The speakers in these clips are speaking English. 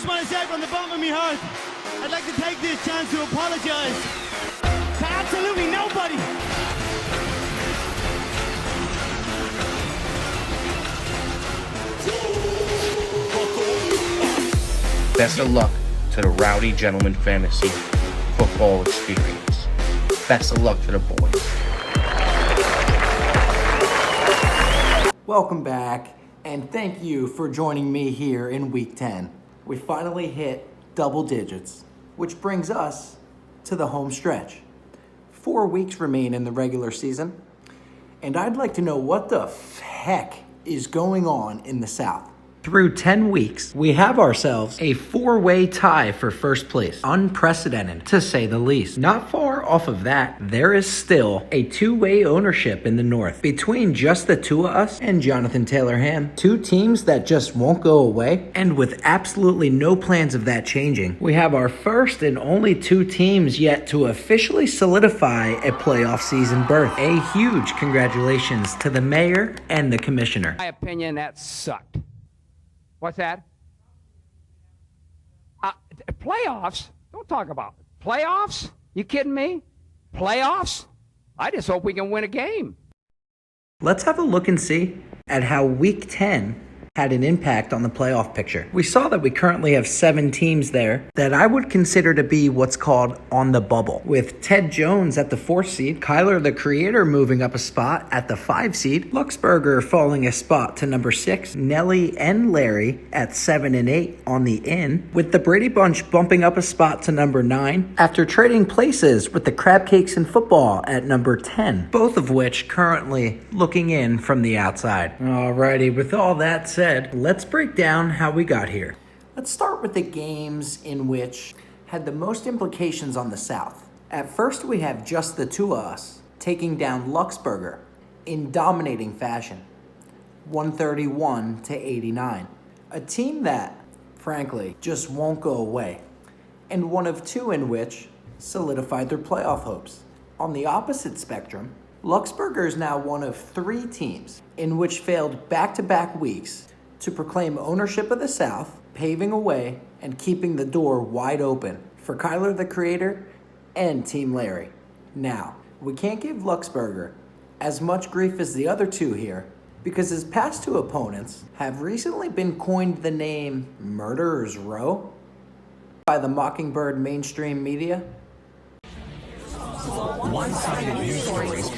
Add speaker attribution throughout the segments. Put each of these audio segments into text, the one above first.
Speaker 1: just want to say from the bottom of my heart, I'd like to take this chance to apologize to absolutely nobody.
Speaker 2: Best of luck to the Rowdy Gentlemen Fantasy Football Experience. Best of luck to the boys.
Speaker 3: Welcome back, and thank you for joining me here in Week 10. We finally hit double digits, which brings us to the home stretch. 4 weeks remain in the regular season, and I'd like to know what the heck is going on in the South. Through 10 weeks, we have ourselves a 4-way tie for first place. Unprecedented, to say the least. Not far off of that, there is still a 2-way ownership in the North between just the two of us and Jonathan Taylor Ham. 2 teams that just won't go away, and with absolutely no plans of that changing. We have our first and only 2 teams yet to officially solidify a playoff season berth. A huge congratulations to the mayor and the commissioner.
Speaker 4: In my opinion, that sucked. What's that? Playoffs? Don't talk about it. Playoffs? You kidding me? Playoffs? I just hope we can win a game.
Speaker 3: Let's have a look and see at how Week 10 had an impact on the playoff picture. We saw that we currently have 7 teams there that I would consider to be what's called on the bubble, with Ted Jones at the 4th seed, Kyler the Creator moving up a spot at the 5 seed, Luxburger falling a spot to number 6, Nelly and Larry at 7 and 8 on the in, with the Brady Bunch bumping up a spot to number 9 after trading places with the Crab Cakes in Football at number 10, both of which currently looking in from the outside. Alrighty, with all that said, let's break down how we got here. Let's start with the games in which had the most implications on the South. At first, we have just the two of us taking down Luxburger in dominating fashion, 131 to 89. A team that, frankly, just won't go away, and one of 2 in which solidified their playoff hopes. On the opposite spectrum, Luxburger is now one of 3 teams in which failed back-to-back weeks to proclaim ownership of the South, paving a way and keeping the door wide open for Kyler the Creator and Team Larry. Now, we can't give Luxburger as much grief as the other 2 here because his past 2 opponents have recently been coined the name Murderers Row by the Mockingbird mainstream media.
Speaker 5: One-sided news stories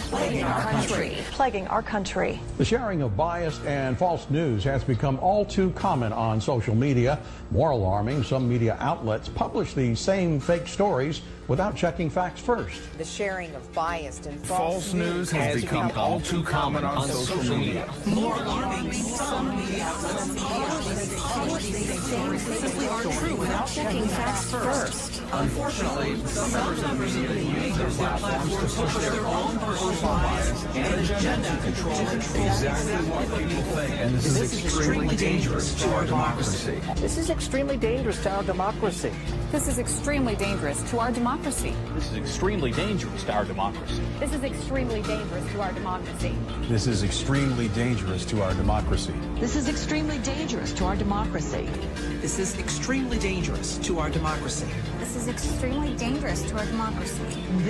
Speaker 5: plaguing our country.
Speaker 6: The sharing of biased and false news has become all too common on social media. More alarming, some media outlets publish these same fake stories without checking facts first.
Speaker 7: The sharing of biased and false news
Speaker 8: has become all too common on social media.
Speaker 7: More alarming, some media outlets publish these same fake stories without checking facts first.
Speaker 8: Unfortunately, some members of the media use their platforms to push their own personal bias and agenda to control exactly what people think. And this is extremely dangerous to our democracy.
Speaker 9: This is extremely dangerous to our democracy.
Speaker 10: This is extremely dangerous to our democracy.
Speaker 11: This is extremely dangerous to our democracy.
Speaker 10: This is extremely dangerous to our democracy.
Speaker 6: This is extremely dangerous to our democracy.
Speaker 5: This is extremely dangerous to our democracy.
Speaker 7: This is extremely dangerous to our democracy.
Speaker 10: This is extremely dangerous to our democracy.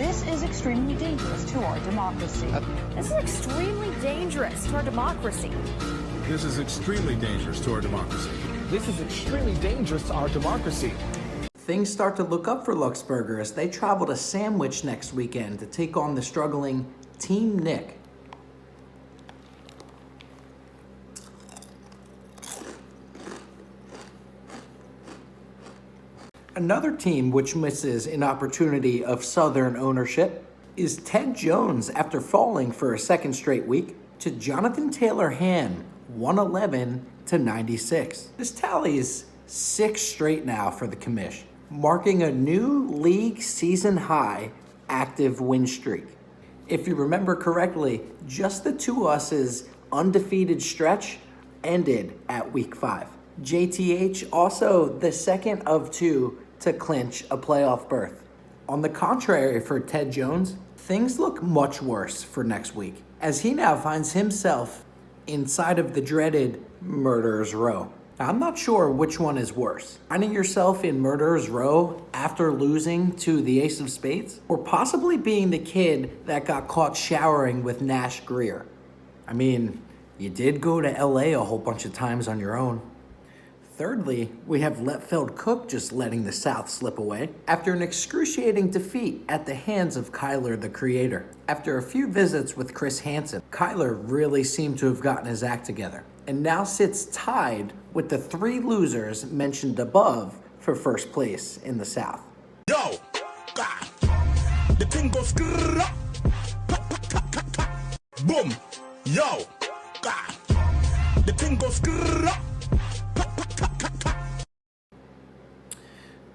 Speaker 5: This is extremely dangerous to our democracy.
Speaker 10: This is extremely dangerous to our democracy.
Speaker 8: This is extremely dangerous to our democracy.
Speaker 9: This is extremely dangerous to our democracy.
Speaker 3: Things start to look up for Luxburger as they travel to Sandwich next weekend to take on the struggling Team Nick. Another team which misses an opportunity of Southern ownership is Ted Jones after falling for a second straight week to Jonathan Taylor Ham, 111 to 96. This tally is 6 straight now for the commish, marking a new league season high active win streak. If you remember correctly, just the 2 us's undefeated stretch ended at week 5. JTH also the second of 2 to clinch a playoff berth. On the contrary for Ted Jones, things look much worse for next week, as he now finds himself inside of the dreaded Murderers Row. I'm not sure which one is worse. Finding yourself in Murderer's Row after losing to the Ace of Spades, or possibly being the kid that got caught showering with Nash Greer. I mean, you did go to LA a whole bunch of times on your own. Thirdly, we have Letfeld Cook just letting the South slip away after an excruciating defeat at the hands of Kyler the Creator. After a few visits with Chris Hansen, Kyler really seemed to have gotten his act together and now sits tied with the 3 losers mentioned above for first place in the South.
Speaker 12: Yo, God, the thing goes boom. Yo, God, the thing goes.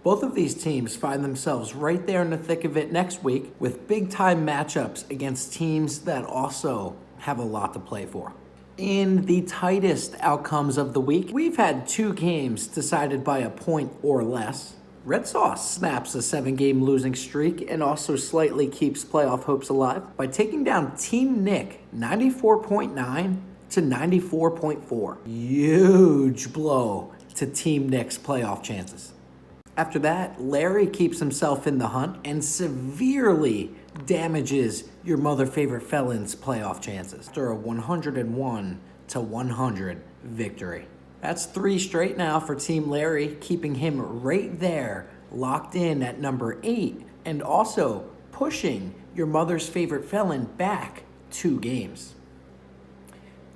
Speaker 3: Both of these teams find themselves right there in the thick of it next week with big-time matchups against teams that also have a lot to play for. In the tightest outcomes of the week, we've had 2 games decided by a point or less. Red Sauce snaps a 7-game losing streak and also slightly keeps playoff hopes alive by taking down Team Nick 94.9 to 94.4. Huge blow to Team Nick's playoff chances. After that, Larry keeps himself in the hunt and severely damages your mother favorite felon's playoff chances after a 101 to 100 victory. That's 3 straight now for Team Larry, keeping him right there, locked in at number 8, and also pushing your mother's favorite felon back 2 games.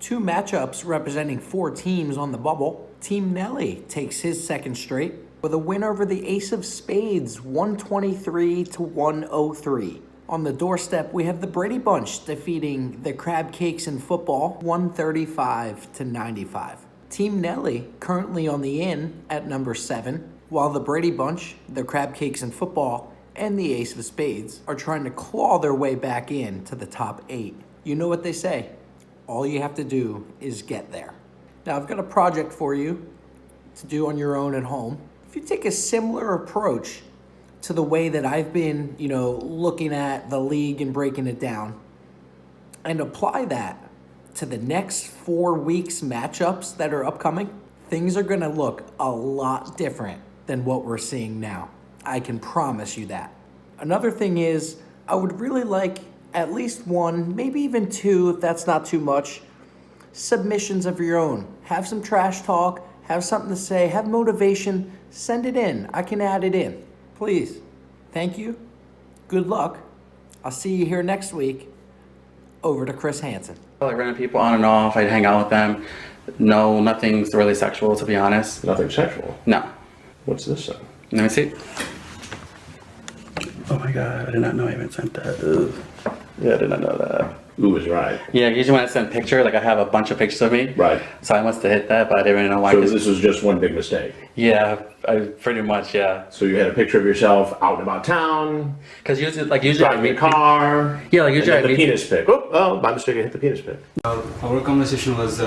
Speaker 3: 2 matchups representing 4 teams on the bubble. Team Nelly takes his 2nd straight with a win over the Ace of Spades, 123 to 103. On the doorstep, we have the Brady Bunch defeating the Crab Cakes in football, 135 to 95. Team Nelly currently on the in at number 7, while the Brady Bunch, the Crab Cakes in football, and the Ace of Spades are trying to claw their way back in to the top 8. You know what they say, all you have to do is get there. Now I've got a project for you to do on your own at home. If you take a similar approach to the way that I've been, looking at the league and breaking it down, and apply that to the next 4 weeks matchups that are upcoming, things are gonna look a lot different than what we're seeing now. I can promise you that. Another thing is, I would really like at least 1, maybe even 2, if that's not too much, submissions of your own. Have some trash talk, have something to say, have motivation, send it in. I can add it in. Please. Thank you. Good luck. I'll see you here next week. Over to Chris Hansen.
Speaker 13: Like random people on and off, I'd hang out with them. No, nothing's really sexual, to be honest.
Speaker 14: Nothing sexual?
Speaker 13: No.
Speaker 14: What's this then?
Speaker 13: Let me see. Oh my god, I did not know I even sent that. Ugh. Yeah, I did not know that.
Speaker 14: Ooh was right.
Speaker 13: Yeah, usually when I send a picture, like I have a bunch of pictures of me.
Speaker 14: Right.
Speaker 13: So I must have hit that, but I didn't really know why.
Speaker 14: So this was just one big mistake?
Speaker 13: Yeah, I pretty much, yeah.
Speaker 14: So you had a picture of yourself out and about town?
Speaker 13: Because usually
Speaker 14: driving a car?
Speaker 13: Yeah, like usually
Speaker 14: I hit the penis pic. Oh, by mistake I hit the penis pic.
Speaker 15: Our conversation was,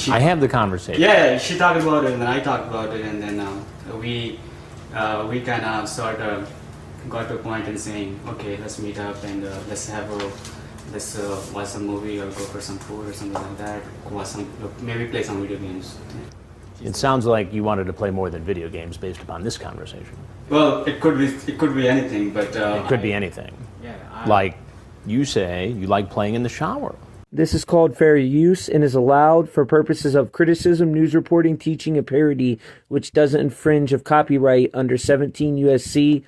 Speaker 11: I have the conversation.
Speaker 15: Yeah, she talked about it and then I talked about it and then we kind of sort of got to a point in saying, okay, let's meet up and let's watch some movie or go for some food or something like that. Maybe play some video games.
Speaker 11: It sounds like you wanted to play more than video games based upon this conversation.
Speaker 15: Well, it could be anything, but
Speaker 11: it could be anything.
Speaker 15: Yeah.
Speaker 11: Like you say, you like playing in the shower.
Speaker 16: This is called fair use and is allowed for purposes of criticism, news reporting, teaching, and parody, which doesn't infringe of copyright under 17 U.S.C.